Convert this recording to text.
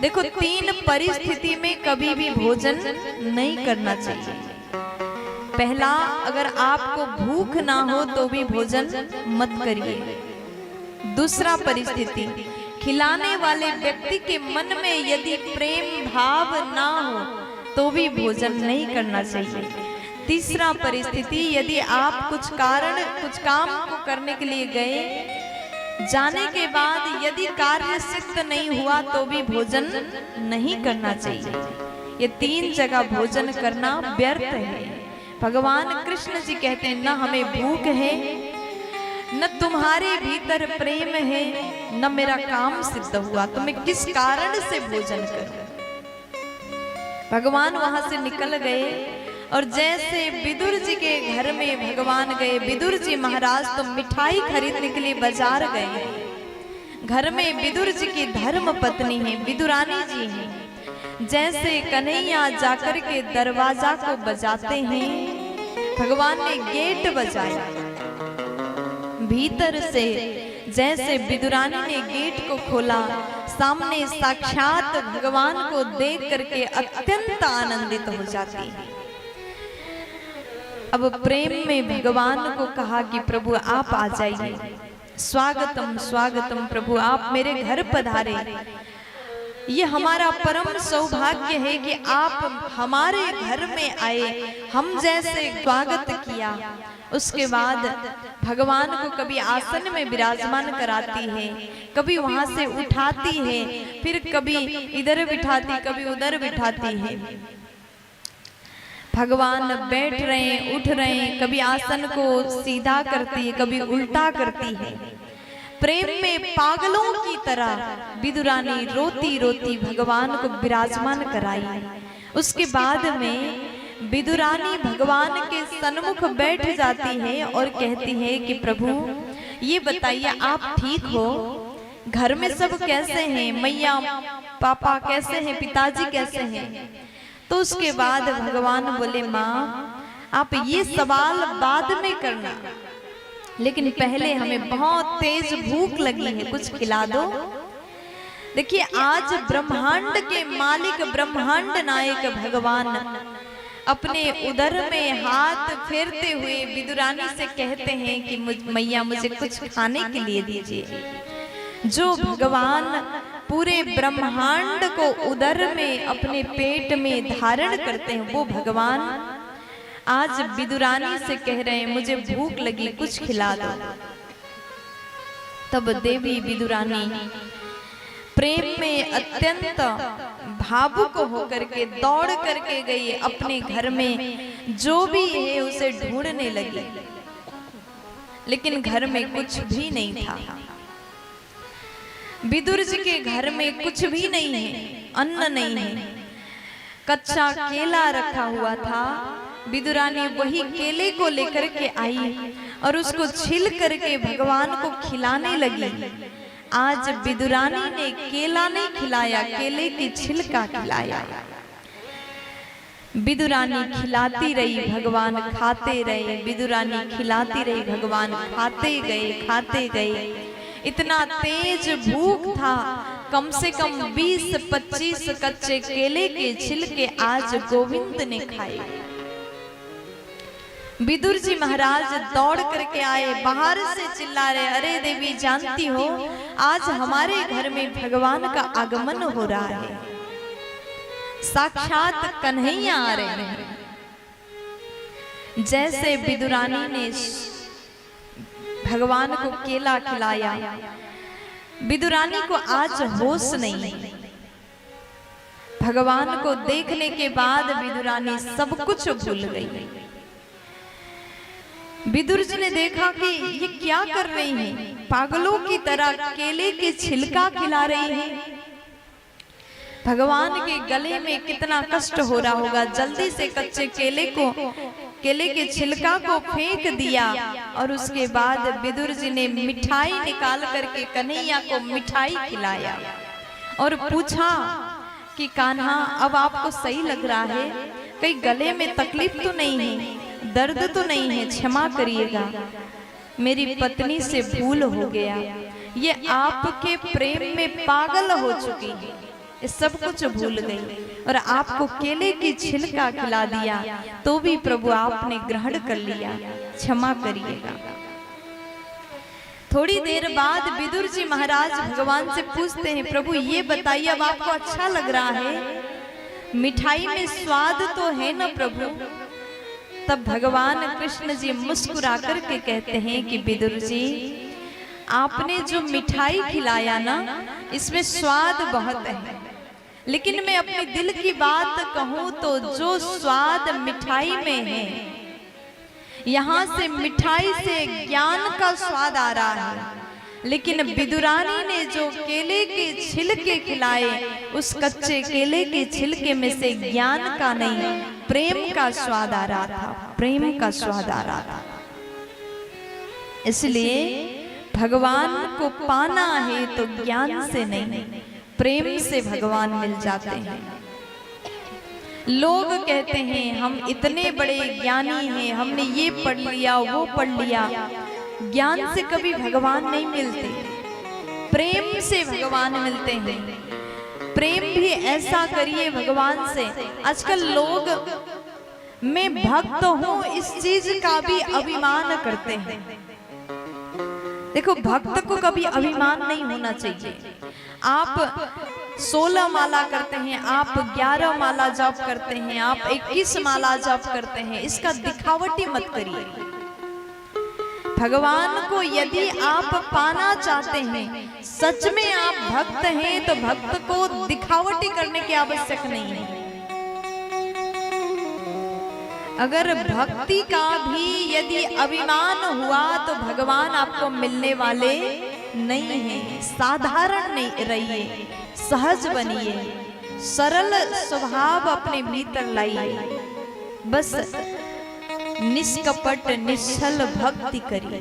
देखो, तीन परिस्थिति में कभी भी भोजन नहीं करना चाहिए। पहला, अगर आपको भूख ना हो तो भी भोजन मत करिए। दूसरा परिस्थिति, खिलाने वाले व्यक्ति के मन में यदि प्रेम भाव ना हो तो भी भोजन नहीं करना चाहिए। तीसरा परिस्थिति, यदि आप कुछ काम को करने के लिए गए, जाने के बाद यदि कार्य सिद्ध नहीं हुआ तो भी भोजन नहीं करना चाहिए। ये तीन जगह भोजन करना व्यर्थ है। भगवान कृष्ण जी कहते हैं, न हमें भूख है, न तुम्हारे भीतर प्रेम है, न मेरा काम सिद्ध हुआ, तो मैं किस कारण से भोजन करूं। भगवान वहां से निकल गए और जैसे विदुर जी के घर में भगवान गए, विदुर जी महाराज तो मिठाई खरीदने के लिए बाजार गए। घर में विदुर जी की धर्म पत्नी है, विदुरानी जी हैं। जैसे कन्हैया जाकर के दरवाजा को बजाते हैं, भगवान ने गेट बजाया। भीतर से जैसे विदुरानी ने गेट को खोला, सामने साक्षात भगवान को देख करके अत्यंत आनंदित हो जाती है। अब प्रेम में भगवान को कहा कि प्रभु आप आ जाइए, स्वागतम स्वागतम प्रभु, आप मेरे घर पधारे। ये हमारा परम सौभाग्य है कि आप हमारे घर में आए, हम जैसे स्वागत किया। उसके बाद भगवान को कभी आसन में विराजमान कराती है, कभी वहां से उठाती है, फिर कभी इधर बिठाती, कभी उधर बिठाती है। भगवान बैठ रहे हैं, उठ रहे हैं, कभी आसन को सीधा करती है, कभी उल्टा करती है। प्रेम में पागलों की तरह विदुरानी रोती रोती भगवान को विराजमान कराई। उसके बाद में विदुरानी भगवान के सन्मुख बैठ जाती है और कहती है कि प्रभु ये बताइए आप ठीक हो, घर में सब कैसे हैं, मैया पापा कैसे हैं, पिताजी कैसे हैं। तो उसके बाद भगवान बोले, माँ आप ये सवाल बाद में करना, लेकिन पहले हमें बहुत तेज भूख लगी है, कुछ खिला दो। देखिए, आज ब्रह्मांड के मालिक, ब्रह्मांड नायक भगवान अपने उदर में हाथ फेरते हुए विदुरानी से कहते हैं कि मैया मुझे कुछ खाने के लिए दीजिए। जो भगवान पूरे ब्रह्मांड को उदर में अपने पेट में धारण करते हैं, वो भगवान आज विदुरानी से कह रहे हैं मुझे भूख लगी, कुछ खिला दो। तब देवी विदुरानी प्रेम में अत्यंत भावुक होकर के दौड़ करके गई, अपने घर में जो भी है उसे ढूंढने लगी, लेकिन घर में कुछ भी नहीं था। विदुर जी के घर में कुछ भी नहीं है, अन्न नहीं है, कच्चा केला रखा हुआ था। विदुरानी वही केले को लेकर के आई और उसको छिल करके भगवान को खिलाने लगी। आज विदुरानी ने केला नहीं खिलाया, केले की छिलका खिलाया। विदुरानी खिलाती रही, भगवान खाते रहे, विदुरानी खिलाती रही, भगवान खाते गए। इतना तेज भूख था, कम से कम 20-25 कच्चे केले के छिलके आज गोविंद ने खाए। विदुर जी महाराज दौड़ करके आए, बाहर से चिल्ला रहे, अरे देवी जानती हो आज हमारे घर में भगवान का आगमन हो रहा है, साक्षात कन्हैया आ रहे हैं। जैसे विदुरानी ने भगवान को केला खिलाया, विदुरानी को आज होश नहीं। भगवान को देखने के बाद विदुरानी सब कुछ भूल गई। विदुर जी ने देखा कि ये क्या कर रही हैं, पागलों की तरह केले के छिलका खिला रही हैं। भगवान के गले में कितना कष्ट हो रहा होगा। जल्दी से कच्चे केले के छिलका को फेंक दिया और उसके बाद विदुर जी ने मिठाई निकाल करके कन्हैया को मिठाई खिलाया और पूछा कि कान्हा अब आपको सही लग रहा है, कहीं गले में तकलीफ तो नहीं है, दर्द तो नहीं है, क्षमा करिएगा, मेरी पत्नी से भूल हो गया, ये आपके प्रेम में पागल हो चुकी है। ये सब कुछ भूल गई और आपको केले की छिलका खिला दिया तो भी प्रभु आपने ग्रहण कर लिया, क्षमा करिएगा। थोड़ी देर बाद विदुर जी महाराज भगवान से पूछते हैं, प्रभु ये बताइए अब आपको अच्छा लग रहा है, मिठाई में स्वाद तो है ना प्रभु? तब भगवान कृष्ण जी मुस्कुरा करके कहते हैं कि विदुर जी आपने जो मिठाई खिलाया ना इसमें स्वाद बहुत है, लेकिन मैं अपने दिल की बात कहूं तो जो स्वाद मिठाई में है, यहाँ से मिठाई से ज्ञान का स्वाद आ रहा है, लेकिन विदुरानी ने जो केले के छिलके खिलाए उस कच्चे केले के छिलके में से ज्ञान का नहीं प्रेम का स्वाद आ रहा था, प्रेम का स्वाद आ रहा था। इसलिए भगवान को पाना है तो ज्ञान से नहीं प्रेम से भगवान मिल जाते हैं। लोग कहते हैं हम इतने बड़े ज्ञानी हैं, हमने ये पढ़ लिया वो पढ़ लिया, ज्ञान से कभी भगवान नहीं मिलते, प्रेम से भगवान मिलते हैं। प्रेम भी ऐसा करिए भगवान से। आजकल लोग मैं भक्त हूं इस चीज का भी अभिमान करते हैं। देखो भक्त को कभी अभिमान नहीं होना चाहिए। आप 16 माला करते हैं, आप 11 माला जप करते हैं, आप 21 माला जप करते हैं, इसका दिखावटी मत करिए। भगवान को यदि आप पाना चाहते हैं, सच में आप भक्त हैं, तो भक्त को दिखावटी करने की आवश्यक नहीं है। अगर भक्ति का भी यदि अभिमान हुआ तो भगवान आपको मिलने वाले नहीं है। साधारण नहीं रहिए, सहज बनिए, सरल स्वभाव अपने भीतर लाइए, बस निष्कपट निश्चल भक्ति करिए।